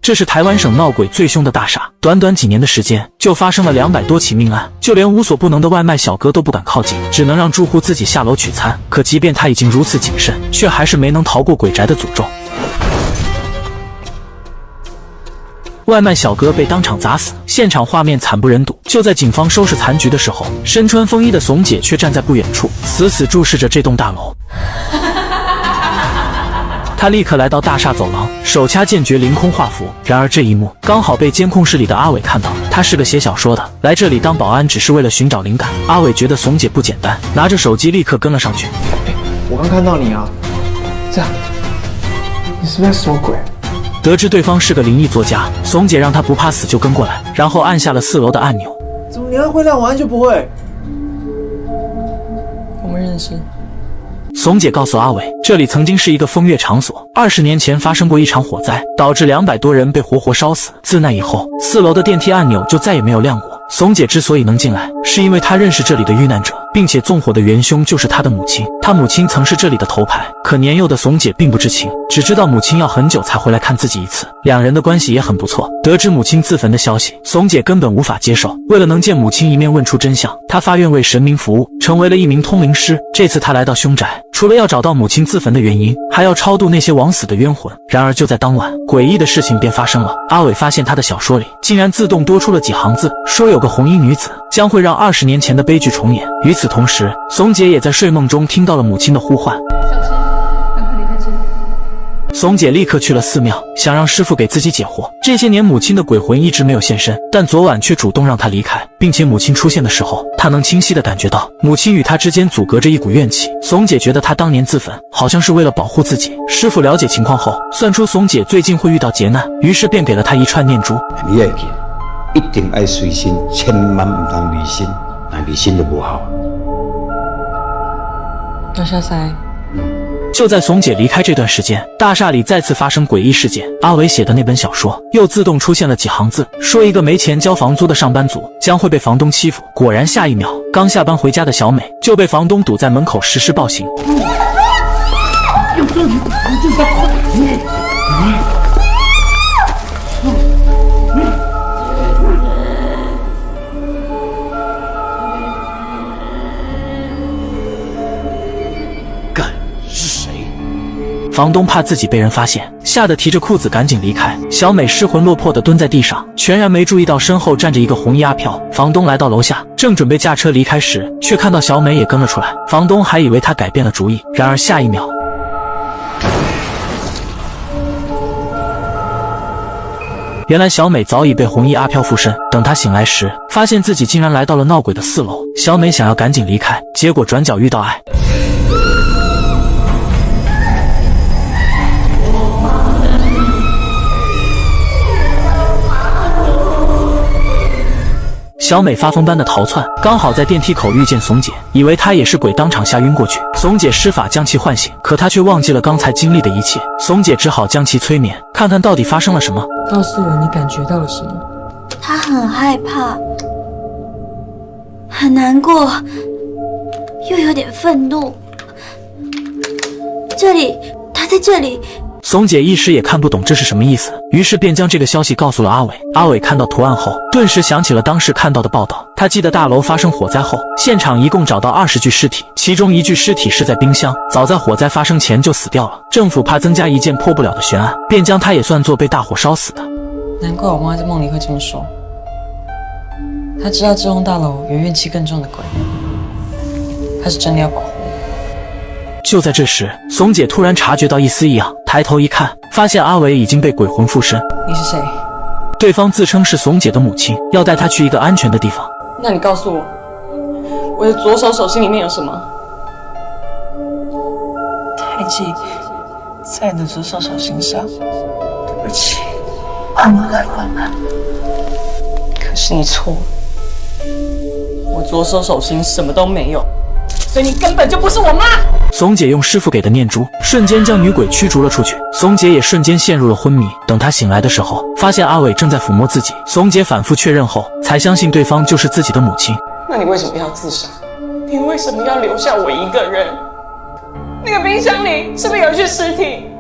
这是台湾省闹鬼最凶的大厦，短短几年的时间就发生了200多起命案，就连无所不能的外卖小哥都不敢靠近，只能让住户自己下楼取餐。可即便他已经如此谨慎，却还是没能逃过鬼宅的诅咒。外卖小哥被当场砸死，现场画面惨不忍睹。就在警方收拾残局的时候，身穿风衣的怂姐却站在不远处，死死注视着这栋大楼。他立刻来到大厦走廊，手掐剑诀凌空画符。然而这一幕刚好被监控室里的阿伟看到，他是个写小说的，来这里当保安只是为了寻找灵感。阿伟觉得怂姐不简单，拿着手机立刻跟了上去。我刚看到你啊，这样，你是不是在说鬼？得知对方是个灵异作家，怂姐让他不怕死就跟过来，然后按下了4楼的按钮。怎么你还会亮，我按就不会？我们认识。怂姐告诉阿伟，这里曾经是一个风月场所，20年前发生过一场火灾，导致200多人被活活烧死。自那以后，4楼的电梯按钮就再也没有亮过。怂姐之所以能进来，是因为她认识这里的遇难者，并且纵火的元凶就是她的母亲。她母亲曾是这里的头牌，可年幼的怂姐并不知情，只知道母亲要很久才回来看自己一次，两人的关系也很不错。得知母亲自焚的消息，怂姐根本无法接受。为了能见母亲一面，问出真相，她发愿为神明服务，成为了一名通灵师。这次她来到凶宅，除了要找到母亲自焚的原因，还要超度那些枉死的冤魂。然而就在当晚，诡异的事情便发生了。阿伟发现他的小说里竟然自动多出了几行字，说有个红衣女子将会让20年前的悲剧重演。与此同时，怂姐也在睡梦中听到了母亲的呼唤。小心，赶快离开这里。怂姐立刻去了寺庙，想让师父给自己解惑。这些年母亲的鬼魂一直没有现身，但昨晚却主动让她离开，并且母亲出现的时候，她能清晰地感觉到母亲与她之间阻隔着一股怨气。怂姐觉得她当年自焚好像是为了保护自己。师父了解情况后，算出怂姐最近会遇到劫难，于是便给了她一串念珠。你要记，一定要随身，千万唔通离心，那离心就不好。要下塞。就在怂姐离开这段时间，大厦里再次发生诡异事件。阿伟写的那本小说又自动出现了几行字，说一个没钱交房租的上班族将会被房东欺负。果然下一秒，刚下班回家的小美就被房东堵在门口实施暴行。房东怕自己被人发现，吓得提着裤子赶紧离开。小美失魂落魄地蹲在地上，全然没注意到身后站着一个红衣阿飘。房东来到楼下，正准备驾车离开时，却看到小美也跟了出来。房东还以为她改变了主意，然而下一秒，原来小美早已被红衣阿飘附身。等她醒来时，发现自己竟然来到了闹鬼的4楼。小美想要赶紧离开，结果转角遇到爱。小美发疯般的逃窜，刚好在电梯口遇见怂姐，以为她也是鬼，当场吓晕过去。怂姐施法将其唤醒，可她却忘记了刚才经历的一切。怂姐只好将其催眠，看看到底发生了什么。告诉我你感觉到了什么？他很害怕，很难过，又有点愤怒。这里，他在这里。怂姐一时也看不懂这是什么意思，于是便将这个消息告诉了阿伟。阿伟看到图案后，顿时想起了当时看到的报道。他记得大楼发生火灾后，现场一共找到20具尸体，其中1具尸体是在冰箱，早在火灾发生前就死掉了。政府怕增加一件破不了的悬案，便将他也算作被大火烧死的。难怪我妈在梦里会这么说。她知道这栋大楼有怨气更重的鬼，她是真的要保护我。就在这时，怂姐突然察觉到一丝异样，抬头一看，发现阿伟已经被鬼魂附身。你是谁？对方自称是怂姐的母亲，要带她去一个安全的地方。那你告诉我，我的左手手心里面有什么？胎记在你的左手手心上。对不起，我来晚了。可是你错了，我左手手心什么都没有，所以你根本就不是我妈。怂姐用师傅给的念珠，瞬间将女鬼驱逐了出去。怂姐也瞬间陷入了昏迷。等她醒来的时候，发现阿伟正在抚摸自己。怂姐反复确认后，才相信对方就是自己的母亲。那你为什么要自杀？你为什么要留下我一个人？那个冰箱里是不是有一具尸体？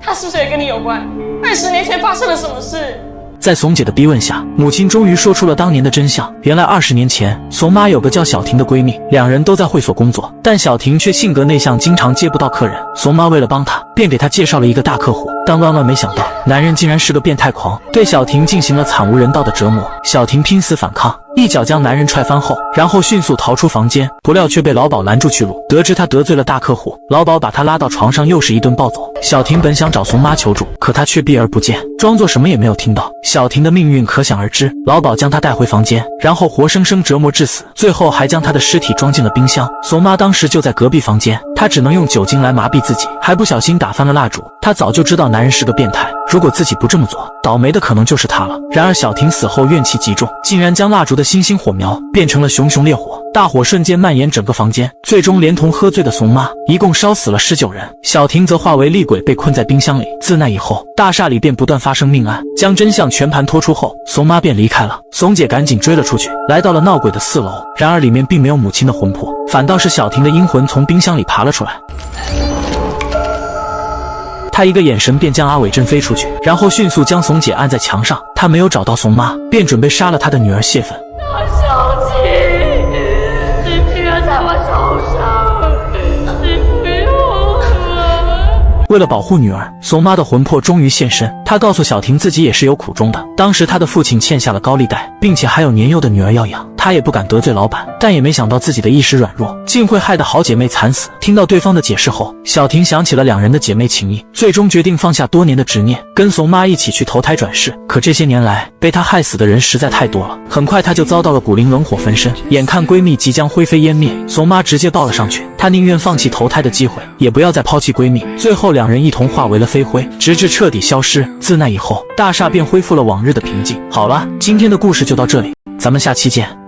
他是不是也跟你有关？20年前发生了什么事？在怂姐的逼问下，母亲终于说出了当年的真相。原来20年前，怂妈有个叫小婷的闺蜜，两人都在会所工作，但小婷却性格内向，经常接不到客人。怂妈为了帮她，便给她介绍了一个大客户，但万万没想到，男人竟然是个变态狂，对小婷进行了惨无人道的折磨。小婷拼死反抗，一脚将男人踹翻后，然后迅速逃出房间，不料却被老鸨拦住去路。得知她得罪了大客户，老鸨把她拉到床上，又是一顿暴走。小婷本想找怂妈求助，可她却避而不见，装作什么也没有听到。小婷的命运可想而知，老鸨将她带回房间，然后活生生折磨致死，最后还将她的尸体装进了冰箱。怂妈当时就在隔壁房间，她只能用酒精来麻痹自己，还不小心打翻了蜡烛。她早就知道男人是个变态，如果自己不这么做，倒霉的可能就是他了。然而小婷死后怨气极重，竟然将蜡烛的星星火苗变成了熊熊烈火，大火瞬间蔓延整个房间，最终连同喝醉的怂妈一共烧死了19人。小婷则化为厉鬼被困在冰箱里。自那以后，大厦里便不断发生命案。将真相全盘托出后，怂妈便离开了。怂姐赶紧追了出去，来到了闹鬼的4楼。然而里面并没有母亲的魂魄，反倒是小婷的阴魂从冰箱里爬了出来。他一个眼神便将阿伟震飞出去，然后迅速将怂姐按在墙上。他没有找到怂妈，便准备杀了他的女儿谢芬。大小姐，你女儿在我手上，你不用了。为了保护女儿，怂妈的魂魄终于现身。她告诉小婷自己也是有苦衷的，当时她的父亲欠下了高利贷，并且还有年幼的女儿要养，她也不敢得罪老板，但也没想到自己的一时软弱，竟会害得好姐妹惨死。听到对方的解释后，小婷想起了两人的姐妹情谊，最终决定放下多年的执念，跟怂妈一起去投胎转世。可这些年来，被她害死的人实在太多了，很快她就遭到了古灵冷火焚身。眼看闺蜜即将灰飞烟灭，怂妈直接抱了上去，她宁愿放弃投胎的机会，也不要再抛弃闺蜜。最后两人一同化为了飞灰，直至彻底消失。自那以后，大厦便恢复了往日的平静。好了，今天的故事就到这里，咱们下期见。